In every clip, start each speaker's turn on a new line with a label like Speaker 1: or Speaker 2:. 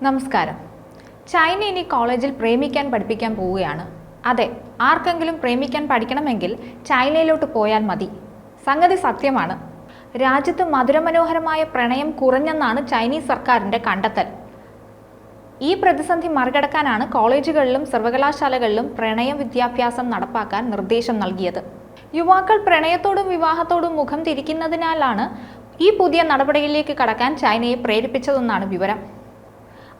Speaker 1: നമസ്കാരം. ചൈന ഇനി കോളേജിൽ പ്രേമിക്കാൻ പഠിപ്പിക്കാൻ പോവുകയാണ്. അതെ, ആർക്കെങ്കിലും പ്രേമിക്കാൻ പഠിക്കണമെങ്കിൽ ചൈനയിലോട്ട് പോയാൽ മതി. സംഗതി സത്യമാണ്. രാജ്യത്ത് മധുരമനോഹരമായ പ്രണയം കുറഞ്ഞെന്നാണ് ചൈനീസ് സർക്കാരിൻ്റെ കണ്ടെത്തൽ. ഈ പ്രതിസന്ധി മറികടക്കാനാണ് കോളേജുകളിലും സർവകലാശാലകളിലും പ്രണയ വിദ്യാഭ്യാസം നടപ്പാക്കാൻ നിർദ്ദേശം നൽകിയത്. യുവാക്കൾ പ്രണയത്തോടും വിവാഹത്തോടും മുഖം തിരിക്കുന്നതിനാലാണ് ഈ പുതിയ നടപടിയിലേക്ക് കടക്കാൻ ചൈനയെ പ്രേരിപ്പിച്ചതെന്നാണ് വിവരം.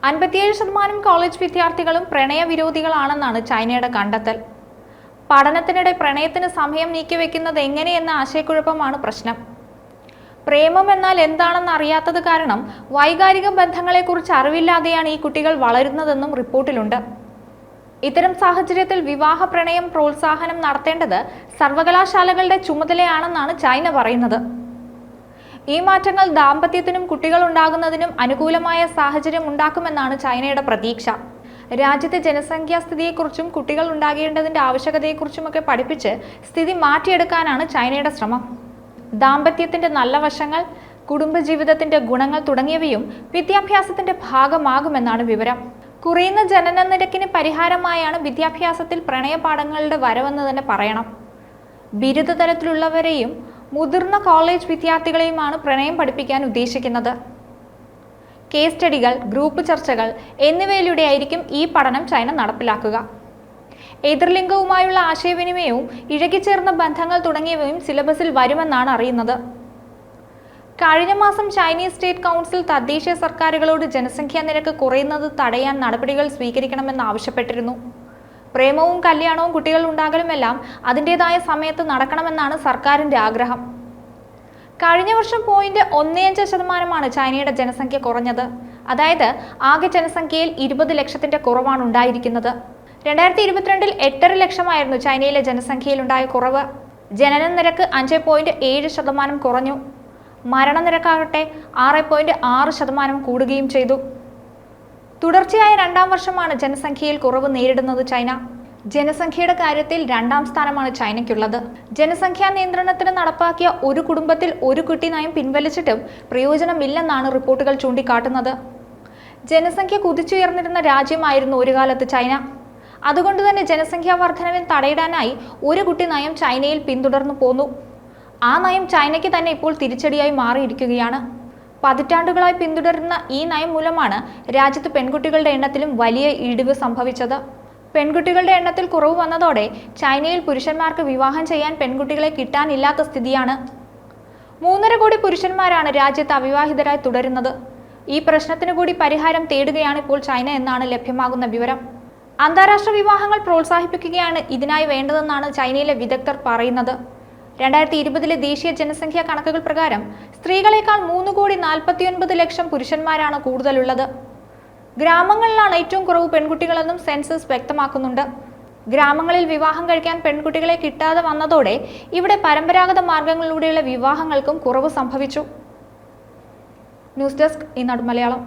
Speaker 1: 57% കോളേജ് വിദ്യാർത്ഥികളും പ്രണയവിരോധികളാണെന്നാണ് ചൈനയുടെ കണ്ടെത്തൽ. പഠനത്തിനിടെ പ്രണയത്തിന് സമയം നീക്കിവെക്കുന്നത് എങ്ങനെയെന്ന ആശയക്കുഴപ്പമാണ് പ്രശ്നം. പ്രേമം എന്നാൽ എന്താണെന്ന് അറിയാത്തത് കാരണം വൈകാരിക ബന്ധങ്ങളെക്കുറിച്ച് അറിവില്ലാതെയാണ് ഈ കുട്ടികൾ വളരുന്നതെന്നും റിപ്പോർട്ടിലുണ്ട്. ഇത്തരം സാഹചര്യത്തിൽ വിവാഹ പ്രണയം പ്രോത്സാഹനം നടത്തേണ്ടത് സർവകലാശാലകളുടെ ചുമതലയാണെന്നാണ് ചൈന പറയുന്നത്. ഈ മാറ്റങ്ങൾ ദാമ്പത്യത്തിനും കുട്ടികൾ ഉണ്ടാകുന്നതിനും അനുകൂലമായ സാഹചര്യം ഉണ്ടാക്കുമെന്നാണ് ചൈനയുടെ പ്രതീക്ഷ. രാജ്യത്തെ ജനസംഖ്യാസ്ഥിതിയെക്കുറിച്ചും കുട്ടികൾ ഉണ്ടാകേണ്ടതിൻ്റെ ആവശ്യകതയെക്കുറിച്ചുമൊക്കെ പഠിപ്പിച്ച് സ്ഥിതി മാറ്റിയെടുക്കാനാണ് ചൈനയുടെ ശ്രമം. ദാമ്പത്യത്തിൻ്റെ നല്ല വശങ്ങൾ, കുടുംബജീവിതത്തിൻ്റെ ഗുണങ്ങൾ തുടങ്ങിയവയും വിദ്യാഭ്യാസത്തിൻ്റെ ഭാഗമാകുമെന്നാണ് വിവരം. കുറയുന്ന ജനന നിരക്കിന് പരിഹാരമായാണ് വിദ്യാഭ്യാസത്തിൽ പ്രണയപാഠങ്ങളുടെ വരവെന്ന് തന്നെ പറയണം. ബിരുദതലത്തിലുള്ളവരെയും മുതിർന്ന കോളേജ് വിദ്യാർത്ഥികളെയുമാണ് പ്രണയം പഠിപ്പിക്കാൻ ഉദ്ദേശിക്കുന്നത്. കേസ് സ്റ്റഡികൾ, ഗ്രൂപ്പ് ചർച്ചകൾ എന്നിവയിലൂടെയായിരിക്കും ഈ പഠനം ചൈന നടപ്പിലാക്കുക. എതിർലിംഗവുമായുള്ള ആശയവിനിമയവും ഇഴകിച്ചേർന്ന ബന്ധങ്ങൾ തുടങ്ങിയവയും സിലബസിൽ വരുമെന്നാണ് അറിയുന്നത്. കഴിഞ്ഞ മാസം ചൈനീസ് സ്റ്റേറ്റ് കൗൺസിൽ തദ്ദേശീയ സർക്കാരുകളോട് ജനസംഖ്യാ നിരക്ക് കുറയുന്നത് തടയാൻ നടപടികൾ സ്വീകരിക്കണമെന്ന് ആവശ്യപ്പെട്ടിരുന്നു. പ്രേമവും കല്യാണവും കുട്ടികൾ ഉണ്ടാകലുമെല്ലാം അതിൻ്റെതായ സമയത്ത് നടക്കണമെന്നാണ് സർക്കാരിൻ്റെ ആഗ്രഹം. കഴിഞ്ഞ വർഷം 0.15% ചൈനയുടെ ജനസംഖ്യ കുറഞ്ഞത്. അതായത് ആകെ ജനസംഖ്യയിൽ 20 ലക്ഷത്തിൻ്റെ കുറവാണ് ഉണ്ടായിരിക്കുന്നത്. 2022 8.5 ലക്ഷമായിരുന്നു ചൈനയിലെ ജനസംഖ്യയിലുണ്ടായ കുറവ്. ജനന നിരക്ക് 5.7% കുറഞ്ഞു. മരണനിരക്കാകട്ടെ 6.6% കൂടുകയും ചെയ്തു. തുടർച്ചയായ 2ാം വർഷമാണ് ജനസംഖ്യയിൽ കുറവ് നേരിടുന്നത് ചൈന. ജനസംഖ്യയുടെ കാര്യത്തിൽ 2ാം സ്ഥാനമാണ് ചൈനയ്ക്കുള്ളത്. ജനസംഖ്യാ നിയന്ത്രണത്തിന് നടപ്പാക്കിയ ഒരു കുടുംബത്തിൽ ഒരു കുട്ടി നയം പിൻവലിച്ചിട്ടും പ്രയോജനമില്ലെന്നാണ് റിപ്പോർട്ടുകൾ ചൂണ്ടിക്കാട്ടുന്നത്. ജനസംഖ്യ കുതിച്ചുയർന്നിരുന്ന രാജ്യമായിരുന്നു ഒരു കാലത്ത് ചൈന. അതുകൊണ്ട് തന്നെ ജനസംഖ്യാ വർധനവിന് തടയിടാനായി ഒരു കുട്ടി നയം ചൈനയിൽ പിന്തുടർന്നു പോന്നു. ആ നയം ചൈനയ്ക്ക് തന്നെ ഇപ്പോൾ തിരിച്ചടിയായി മാറിയിരിക്കുകയാണ്. പതിറ്റാണ്ടുകളായി പിന്തുടരുന്ന ഈ നയം മൂലമാണ് രാജ്യത്ത് പെൺകുട്ടികളുടെ എണ്ണത്തിലും വലിയ ഇടിവ് സംഭവിച്ചത്. പെൺകുട്ടികളുടെ എണ്ണത്തിൽ കുറവ് വന്നതോടെ ചൈനയിൽ പുരുഷന്മാർക്ക് വിവാഹം ചെയ്യാൻ പെൺകുട്ടികളെ കിട്ടാനില്ലാത്ത സ്ഥിതിയാണ്. 3.5 കോടി പുരുഷന്മാരാണ് രാജ്യത്ത് അവിവാഹിതരായി തുടരുന്നത്. ഈ പ്രശ്നത്തിന് കൂടി പരിഹാരം തേടുകയാണ് ഇപ്പോൾ ചൈന എന്നാണ് ലഭ്യമാകുന്ന വിവരം. അന്താരാഷ്ട്ര വിവാഹങ്ങൾ പ്രോത്സാഹിപ്പിക്കുകയാണ് ഇതിനായി വേണ്ടതെന്നാണ് ചൈനയിലെ വിദഗ്ധർ പറയുന്നത്. 2020 ദേശീയ ജനസംഖ്യാ കണക്കുകൾ പ്രകാരം സ്ത്രീകളെക്കാൾ 3.49 ലക്ഷം പുരുഷന്മാരാണ് കൂടുതലുള്ളത്. ഗ്രാമങ്ങളിലാണ് ഏറ്റവും കുറവ് പെൺകുട്ടികളെന്നും സെൻസസ് വ്യക്തമാക്കുന്നുണ്ട്. ഗ്രാമങ്ങളിൽ വിവാഹം കഴിക്കാൻ പെൺകുട്ടികളെ കിട്ടാതെ വന്നതോടെ ഇവിടെ പരമ്പരാഗത മാർഗങ്ങളിലൂടെയുള്ള വിവാഹങ്ങൾക്കും കുറവ് സംഭവിച്ചു. ന്യൂസ് ഡെസ്ക് ഈനാട് മലയാളം.